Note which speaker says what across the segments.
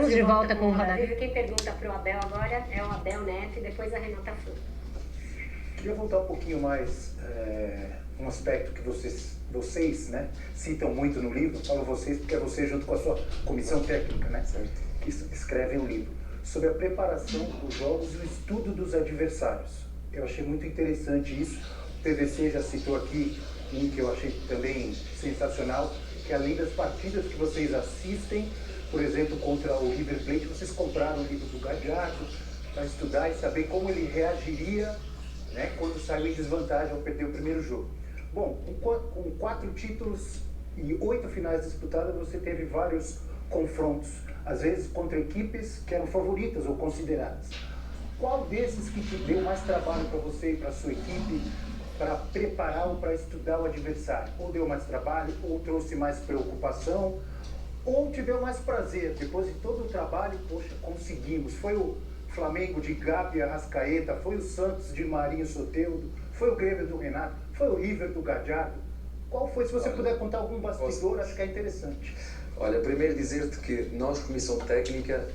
Speaker 1: Estamos de volta com o Roda
Speaker 2: Viva. Quem pergunta para o Abel agora é o Abel Neto e depois a Renata Fã.
Speaker 3: Queria voltar um pouquinho mais, um aspecto que vocês né, citam muito no livro, falo vocês porque é você junto com a sua comissão técnica, né, que escrevem o livro, sobre a preparação dos jogos e o estudo dos adversários. Eu achei muito interessante isso. O PVC já citou aqui um que eu achei também sensacional, que além das partidas que vocês assistem, por exemplo, contra o River Plate, vocês compraram o livro do Gadiardo para estudar e saber como ele reagiria, né, quando saiu em desvantagem ao perder o primeiro jogo. Bom, com 4 títulos e 8 finais disputadas, você teve vários confrontos, às vezes contra equipes que eram favoritas ou consideradas. Qual desses que te deu mais trabalho para você e para a sua equipe para preparar ou para estudar o adversário? Ou deu mais trabalho, ou trouxe mais preocupação, ou te deu mais prazer? Depois de todo o trabalho, poxa, conseguimos. Foi o Flamengo de Gabi Arrascaeta, foi o Santos de Marinho Soteldo, foi o Grêmio do Renato, foi o River do Gadiardo. Qual foi? Se você puder contar algum bastidor, acho que é interessante.
Speaker 4: Olha, primeiro dizer-te que nós, Comissão Técnica,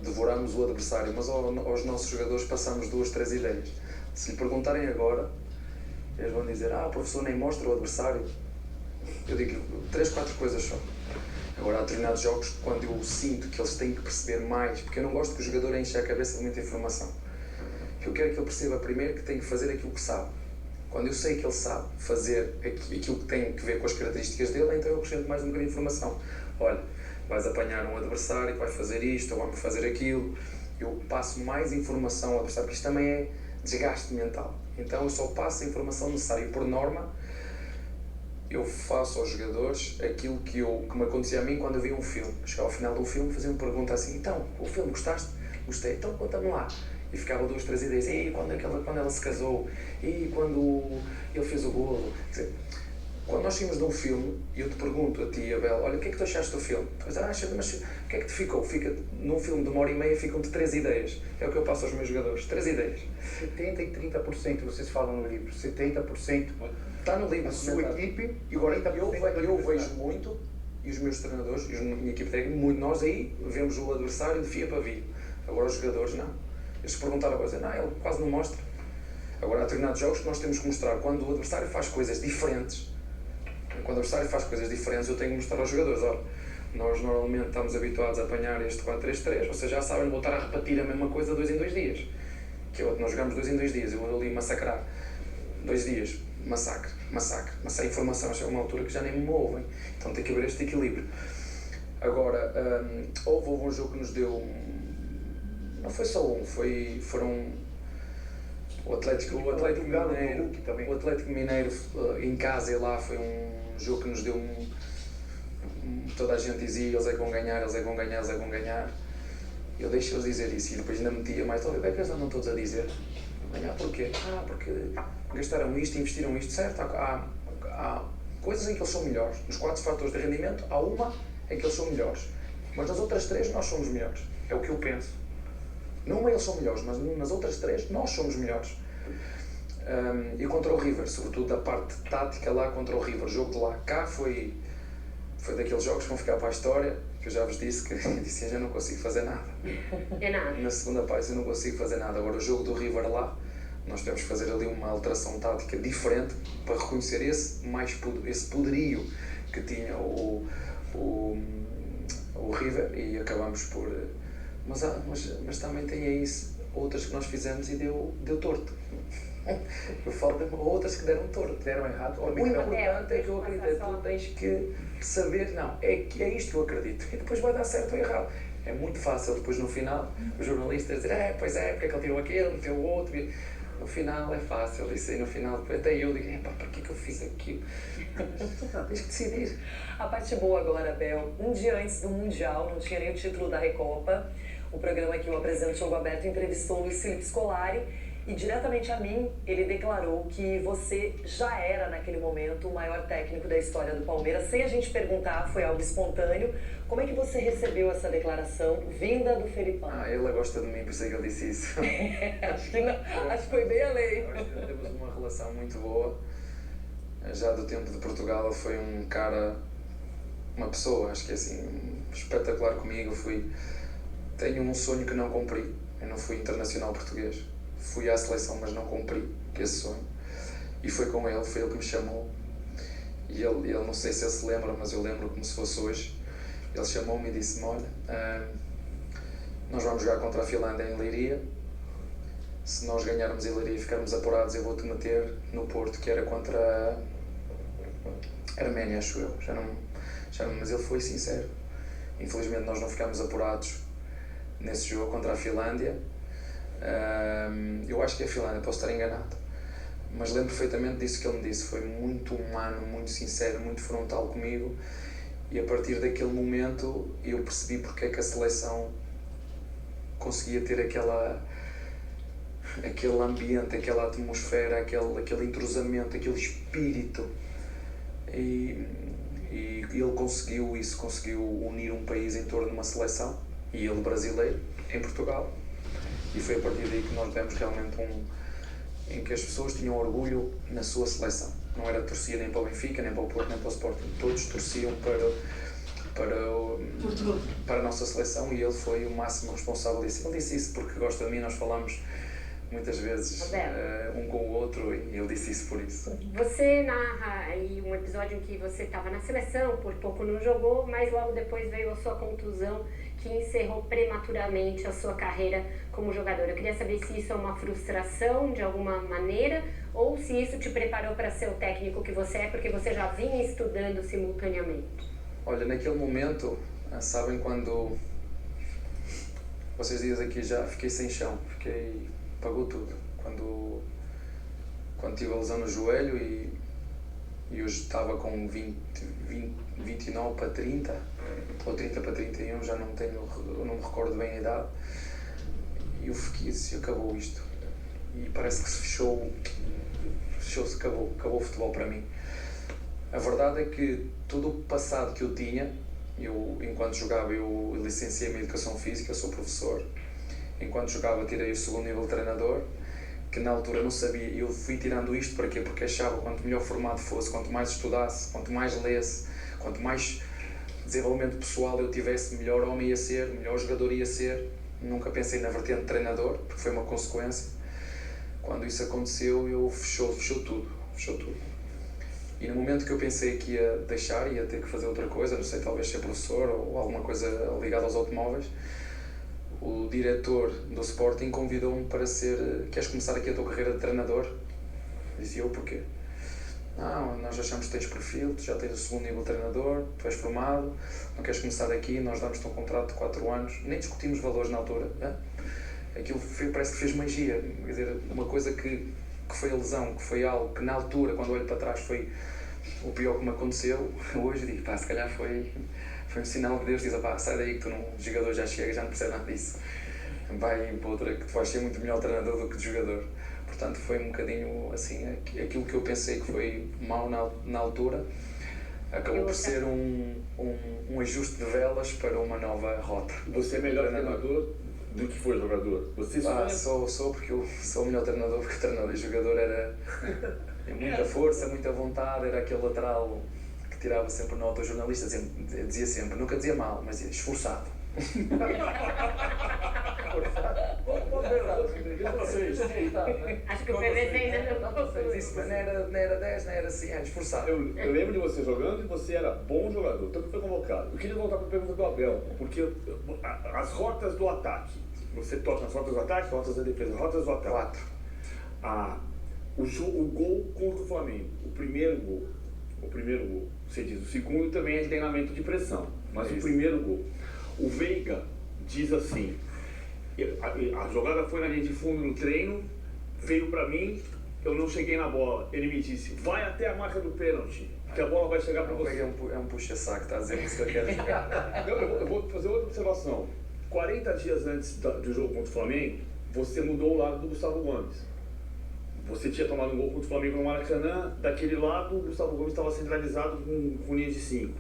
Speaker 4: devoramos o adversário, mas aos nossos jogadores passamos 2, 3 ideias. Se lhe perguntarem agora, eles vão dizer, o professor nem mostra o adversário. Eu digo 3, 4 coisas só. Agora, há determinados jogos, quando eu sinto que eles têm que perceber mais, porque eu não gosto que o jogador enche a cabeça de muita informação. Eu quero que ele perceba primeiro que tem que fazer aquilo que sabe. Quando eu sei que ele sabe fazer aquilo que tem que ver com as características dele, então eu acrescento mais um bocadinho de informação. Olha, vais apanhar um adversário que vai fazer isto, ou vai fazer aquilo. Eu passo mais informação ao adversário, porque isto também é desgaste mental. Então eu só passo a informação necessária. E por norma, eu faço aos jogadores aquilo que me acontecia a mim quando eu via um filme. Chegava ao final do filme e fazia uma pergunta assim, então, o filme gostaste? Gostei, então conta-me lá. E ficava 2, 3 ideias, e quando ela se casou, e quando ele fez o golo. Quer dizer, quando nós saímos de um filme, e eu te pergunto a ti, Abel, olha, o que é que tu achaste do filme? Tu dizes, mas o que é que te ficou? Num filme de 1h30 ficam-te 3 ideias. É o que eu passo aos meus jogadores, 3 ideias.
Speaker 3: 70% e 30% vocês falam no livro, 70%
Speaker 4: está no livro.
Speaker 3: A sua equipe e agora
Speaker 4: eu vejo muito, e os meus treinadores, e a minha equipe técnica, muito, nós aí vemos o adversário de fia para vir. Agora os jogadores não. Eles perguntaram a coisa, ele quase não mostra. Agora há determinados jogos que nós temos que mostrar quando o adversário faz coisas diferentes. Quando o adversário faz coisas diferentes, eu tenho que mostrar aos jogadores, olha, nós normalmente estamos habituados a apanhar este 4-3-3, vocês já sabem, vou estar a repetir a mesma coisa 2 em 2 dias. Que nós jogamos 2 em 2 dias, eu vou ali massacrar. 2 dias, massacre. Mas a informação chega a uma altura que já nem me ouvem. Então tem que haver este equilíbrio. Agora, houve um jogo que nos deu... Não foi só foram... O Atlético Mineiro em casa e lá foi um jogo que nos deu toda a gente dizia, eles é que vão ganhar. Eu deixo eles dizer isso e depois ainda metia mais, o que é que eles andam todos a dizer? Ganhar porquê? Porque gastaram isto, investiram isto, certo? Há coisas em que eles são melhores. Nos 4 fatores de rendimento, há uma em que eles são melhores. Mas nas outras 3 nós somos melhores. É o que eu penso. Numa eles são melhores, mas nas outras 3 nós somos melhores. E contra o River, sobretudo da parte tática lá contra o River, o jogo de lá cá foi daqueles jogos que vão ficar para a história, que eu já vos disse que eu disse, eu já não consigo fazer nada.
Speaker 2: É nada.
Speaker 4: Na segunda parte eu não consigo fazer nada. Agora o jogo do River lá, nós temos que fazer ali uma alteração tática diferente para reconhecer esse poderio que tinha o River e acabamos por... Mas também tem aí outras que nós fizemos e deu torto. Faltam outras que deram torto, deram errado. O importante é que eu acredito, tu tens que saber, é isto que eu acredito. E depois vai dar certo ou errado. É muito fácil depois no final, os jornalistas dizer, pois é, porque é que ele tirou aquele, meteu o outro. No final é fácil, isso aí no final, depois até eu digo, para que eu fiz aquilo? Tens que decidir.
Speaker 5: A parte boa agora, Bel, um dia antes do Mundial, não tinha nem o título da Recopa, o programa que eu apresento, Jogo Aberto, entrevistou o Luiz Felipe Scolari e diretamente a mim ele declarou que você já era naquele momento o maior técnico da história do Palmeiras, sem a gente perguntar, foi algo espontâneo. Como é que você recebeu essa declaração vinda do Felipão?
Speaker 4: Ele gosta de mim, por isso é que ele disse isso.
Speaker 5: Acho que foi bem além.
Speaker 4: Temos uma relação muito boa. Já do tempo de Portugal ele foi um cara, uma pessoa, acho que é assim, espetacular comigo. tenho um sonho que não cumpri. Eu não fui internacional português. Fui à seleção, mas não cumpri esse sonho. E foi com ele, foi ele que me chamou. E ele não sei se ele se lembra, mas eu lembro como se fosse hoje. Ele chamou-me e disse-me, olha, nós vamos jogar contra a Finlândia em Leiria. Se nós ganharmos em Leiria e ficarmos apurados, eu vou-te meter no Porto, que era contra a Arménia, acho eu. Mas ele foi sincero. Infelizmente nós não ficámos apurados nesse jogo contra a Finlândia. Eu acho que é a Finlândia, posso estar enganado. Mas lembro perfeitamente disso que ele me disse. Foi muito humano, muito sincero, muito frontal comigo. E a partir daquele momento eu percebi porque é que a seleção conseguia ter aquele ambiente, aquela atmosfera, aquele entrosamento, aquele espírito. E ele conseguiu isso, conseguiu unir um país em torno de uma seleção. E ele brasileiro, em Portugal. E foi a partir daí que nós demos realmente em que as pessoas tinham orgulho na sua seleção. Não era torcia nem para o Benfica, nem para o Porto, nem para o Sporting. Todos torciam para a nossa seleção e ele foi o máximo responsável disso. Ele disse isso porque gosta de mim, nós falamos muitas vezes um com o outro e ele disse isso por isso.
Speaker 2: Você narra aí um episódio em que você estava na seleção, por pouco não jogou, mas logo depois veio a sua contusão que encerrou prematuramente a sua carreira como jogador. Eu queria saber se isso é uma frustração de alguma maneira ou se isso te preparou para ser o técnico que você é, porque você já vinha estudando simultaneamente.
Speaker 4: Olha, naquele momento, sabem quando vocês dizem aqui já fiquei sem chão, pagou tudo. Quando tive a lesão no joelho e hoje estava com 29 para 30, ou 30 para 31, já não me recordo bem a idade. E eu fiquei assim, acabou isto. E parece que se fechou-se, acabou o futebol para mim. A verdade é que todo o passado que eu tinha, enquanto jogava, eu licenciei-me em Educação Física, sou professor. Enquanto jogava, tirei o segundo nível de treinador, que na altura não sabia. Eu fui tirando isto para quê? Porque achava que quanto melhor formado fosse, quanto mais estudasse, quanto mais lesse, quanto mais desenvolvimento pessoal eu tivesse, melhor homem ia ser, melhor jogador ia ser. Nunca pensei na vertente de treinador, porque foi uma consequência. Quando isso aconteceu, fechou tudo. E no momento que eu pensei que ia deixar, ia ter que fazer outra coisa, não sei, talvez ser professor ou alguma coisa ligada aos automóveis, o diretor do Sporting convidou-me para queres começar aqui a tua carreira de treinador? Dizia eu, porquê? Não, nós achamos que tens perfil, tu já tens o segundo nível de treinador, tu és formado, não queres começar aqui, nós damos-te um contrato de 4 anos, nem discutimos valores na altura. Né? Aquilo parece que fez magia, quer dizer, uma coisa que foi a lesão, que foi algo que na altura, quando olho para trás, foi o pior que me aconteceu. Hoje digo, se calhar foi um sinal que Deus diz, sai daí que tu não, o jogador já chega, já não percebe nada disso. Vai para outra, que tu vais ser muito melhor treinador do que de jogador. Portanto, foi um bocadinho assim, aquilo que eu pensei que foi mau na altura, acabou por ser um ajuste de velas para uma nova rota.
Speaker 1: Você é melhor treinador do que foi jogador? Você
Speaker 4: sou porque eu sou o melhor treinador, porque o treinador e jogador era muita força, muita vontade, era aquele lateral que tirava sempre nota. O jornalista dizia sempre, nunca dizia mal, mas dizia esforçado.
Speaker 2: Acho que o PVC ainda não
Speaker 4: Isso, mas não era 10, não era assim, era esforçado.
Speaker 1: Eu lembro de você jogando e você era bom jogador, tanto que foi convocado. Eu queria voltar para a pergunta do Abel, porque as rotas do ataque, você toca nas rotas do ataque, rotas da defesa, rotas do ataque.
Speaker 4: 4.
Speaker 1: O gol contra o Flamengo, o primeiro gol, você diz, o segundo também é treinamento de pressão, mas o primeiro gol. O Veiga diz assim, a jogada foi na linha de fundo no treino, veio para mim, eu não cheguei na bola. Ele me disse, vai até a marca do pênalti, que a bola vai chegar para você.
Speaker 4: É um puxa-saco, está a dizer isso que eu quero jogar.
Speaker 1: Eu vou fazer outra observação. 40 dias antes do jogo contra o Flamengo, você mudou o lado do Gustavo Gomes. Você tinha tomado um gol contra o Flamengo no Maracanã, daquele lado o Gustavo Gomes estava centralizado com linha de 5.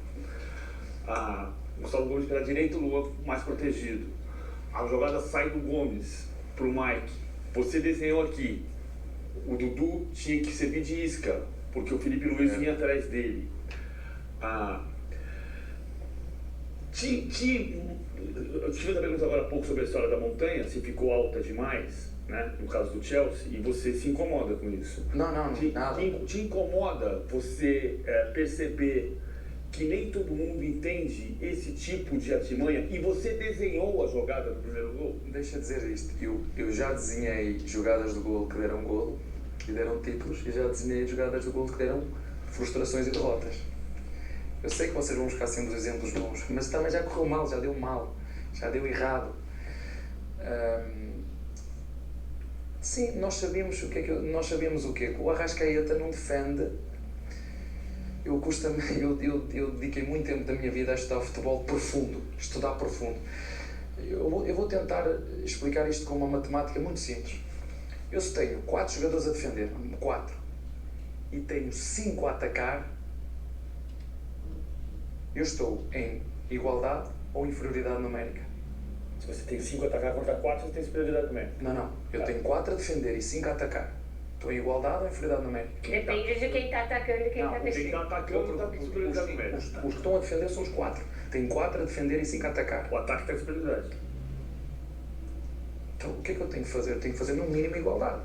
Speaker 1: O Gustavo Gomes pela direita, o Lua mais protegido. A jogada sai do Gomes para o Mike. Você desenhou aqui. O Dudu tinha que servir de isca, porque o Felipe Luiz vinha atrás dele. eu te fiz a pergunta agora há pouco sobre a história da montanha, se ficou alta demais, né? No caso do Chelsea, e você se incomoda com isso.
Speaker 4: Não, nada.
Speaker 1: Te incomoda você perceber que nem todo mundo entende esse tipo de artimanha e você desenhou a jogada do primeiro gol?
Speaker 4: Deixa eu dizer isto, eu já desenhei jogadas de golo que deram golo e deram títulos, e já desenhei jogadas de golo que deram frustrações e derrotas. Eu sei que vocês vão buscar sempre os exemplos bons, mas também já correu mal, já deu mal, já deu errado. Sim, nós sabíamos o que é que nós sabíamos o quê? Que o Arrascaeta não defende. Eu dediquei muito tempo da minha vida a estudar futebol profundo, estudar profundo. Eu vou tentar explicar isto com uma matemática muito simples. Eu se tenho 4 jogadores a defender, 4, e tenho 5 a atacar, eu estou em igualdade ou inferioridade numérica?
Speaker 1: Se você tem 5 a atacar contra 4, você tem superioridade numérica.
Speaker 4: Não. Eu tenho 4 a defender e 5 a atacar. Estou em igualdade ou inferioridade numérica?
Speaker 2: Depende de quem está atacando e quem está
Speaker 1: Quem
Speaker 2: defendendo.
Speaker 1: está atacando está com superioridade numérica.
Speaker 4: Os que estão a defender são os 4. Tenho 4 a defender e 5 a atacar.
Speaker 1: O ataque tem superioridade.
Speaker 4: Então, o que é que eu tenho que fazer? Eu tenho que fazer no mínimo igualdade.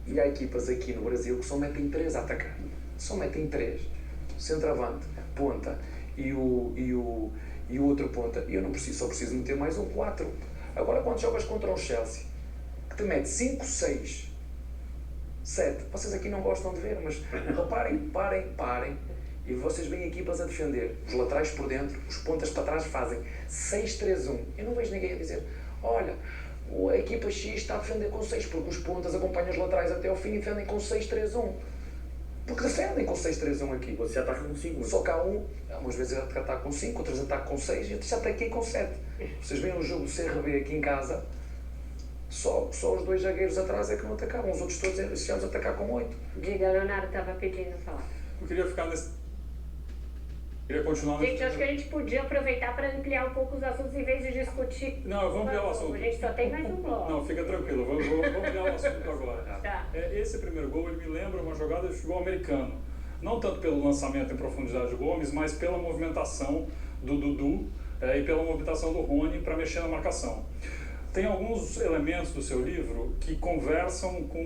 Speaker 4: E há equipas aqui no Brasil que só metem 3 a atacar. Só metem 3. Centroavante, ponta e o outro ponta. E eu não preciso, só preciso meter mais um 4. Agora, quando jogas contra um Chelsea, que te mete 5, 6, 7. Vocês aqui não gostam de ver, mas reparem, parem. E vocês veem equipas a defender. Os laterais por dentro, os pontas para trás fazem 6-3-1. Eu não vejo ninguém a dizer, olha, a equipa X está a defender com 6, porque os pontas acompanham os laterais até ao fim e defendem com 6-3-1. Porque defendem com 6-3-1 aqui.
Speaker 1: Você ataca com 5.
Speaker 4: Só que há umas vezes ataca com 5, outras ataca com 6 e já ataquei com 7. Vocês veem o jogo do CRB aqui em casa, só os 2 zagueiros atrás é que não atacaram, os outros todos chegamos a atacar com 8.
Speaker 2: Diga, Leonardo estava pedindo falar.
Speaker 6: Eu queria ficar nesse... Queria continuar nesse...
Speaker 2: Gente, acho que a gente podia aproveitar para ampliar um pouco os assuntos em vez de discutir.
Speaker 6: Não, vamos ampliar o assunto.
Speaker 2: A gente só tem mais um bloco.
Speaker 6: Não, fica tranquilo, vamos ampliar o assunto agora.
Speaker 2: Tá.
Speaker 6: Esse primeiro gol ele me lembra uma jogada de futebol americano. Não tanto pelo lançamento em profundidade do Gomes, mas pela movimentação do Dudu e pela movimentação do Rony para mexer na marcação. Tem alguns elementos do seu livro que conversam com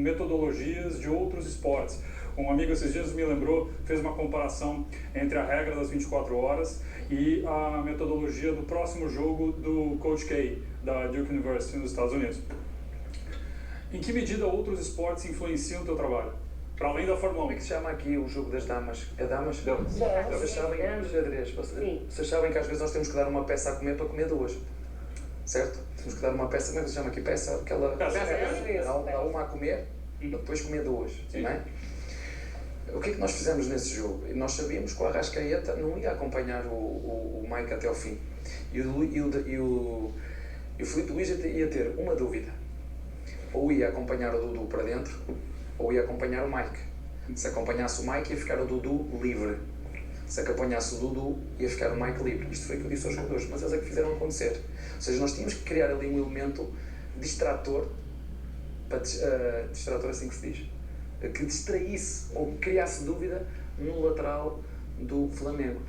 Speaker 6: metodologias de outros esportes. Um amigo esses dias me lembrou, fez uma comparação entre a regra das 24 horas e a metodologia do próximo jogo do Coach K, da Duke University nos Estados Unidos. Em que medida outros esportes influenciam o teu trabalho? Para além da Fórmula 1.
Speaker 4: Como é que se chama aqui o jogo das damas? É damas?
Speaker 2: Damas.
Speaker 4: Vocês sabem, xadrez. Vocês sabem que às vezes nós temos que dar uma peça a comer para comer 2. Certo? Temos que dar uma peça, como é que se chama aqui? Peça, aquela... Dá uma a comer, para depois comer 2, não é? O que é que nós fizemos nesse jogo? Nós sabíamos que o Arrascaeta não ia acompanhar o Mike até ao fim. E o Filipe Luís ia ter uma dúvida. Ou ia acompanhar o Dudu para dentro, ou ia acompanhar o Mike. Se acompanhasse o Mike, ia ficar o Dudu livre. Se acompanhasse o Dudu, ia ficar o Mike livre. Isto foi o que eu disse aos jogadores, mas eles é que fizeram acontecer. Ou seja, nós tínhamos que criar ali um elemento distrator, distrator assim que se diz, que distraísse ou que criasse dúvida no lateral do Flamengo.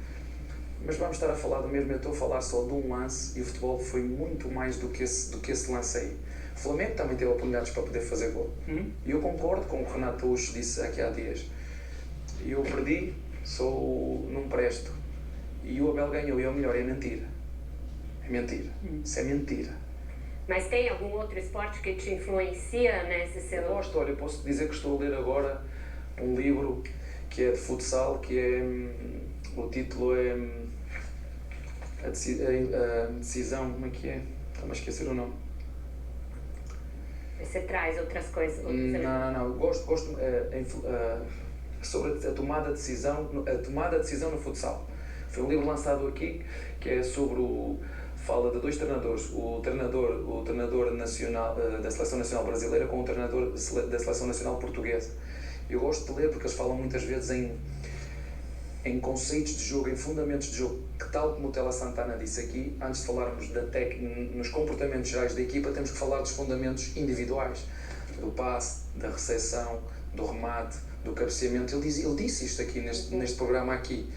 Speaker 4: Mas vamos estar a falar do mesmo, eu estou a falar só de um lance e o futebol foi muito mais do que esse lance aí. O Flamengo também teve oportunidades para poder fazer gol. E eu concordo com o que o Renato Gaúcho disse aqui há dias. Eu perdi, não presto. E o Abel ganhou, e é o melhor, é mentira. É mentira. Isso é mentira.
Speaker 2: Mas tem algum outro esporte que te influencia nesse seu...
Speaker 4: Eu gosto, olha, eu posso dizer que estou a ler agora um livro que é de futsal, que é... O título é... A decisão, como é que é? Estou-me a esquecer o nome.
Speaker 2: Você traz outras coisas?
Speaker 4: Não. Eu gosto sobre a tomada de decisão no futsal. Foi um livro lançado aqui que é sobre fala de 2 treinadores, o treinador nacional da Seleção Nacional Brasileira com o treinador da Seleção Nacional Portuguesa. Eu gosto de ler porque eles falam muitas vezes em conceitos de jogo, em fundamentos de jogo, que tal como o Tela Santana disse aqui, antes de falarmos nos comportamentos gerais da equipa, temos que falar dos fundamentos individuais, do passe, da recepção, do remate, do cabeceamento. Ele disse isto aqui neste programa aqui.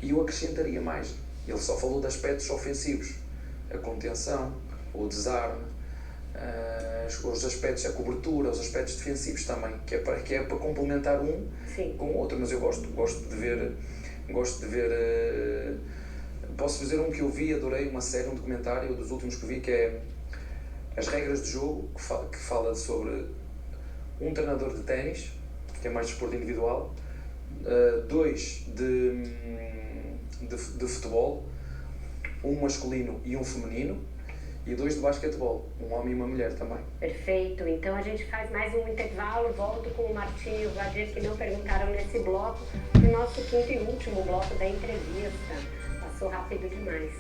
Speaker 4: E eu acrescentaria mais, Ele só falou de aspectos ofensivos, a contenção, o desarme, os aspectos, a cobertura, os aspectos defensivos também, que é para complementar um
Speaker 2: Sim.
Speaker 4: com o outro. Mas eu gosto de ver, posso dizer um que eu vi, adorei uma série, um documentário dos últimos que vi, que é As Regras do Jogo, que fala sobre um treinador de ténis, que é mais desporto individual, 2 de futebol, um masculino e um feminino, e 2 de basquetebol, um homem e uma mulher também.
Speaker 2: Perfeito, então a gente faz mais um intervalo, volto com o Martim e o Vladir, que não perguntaram nesse bloco, para o nosso quinto e último bloco da entrevista. Passou rápido demais.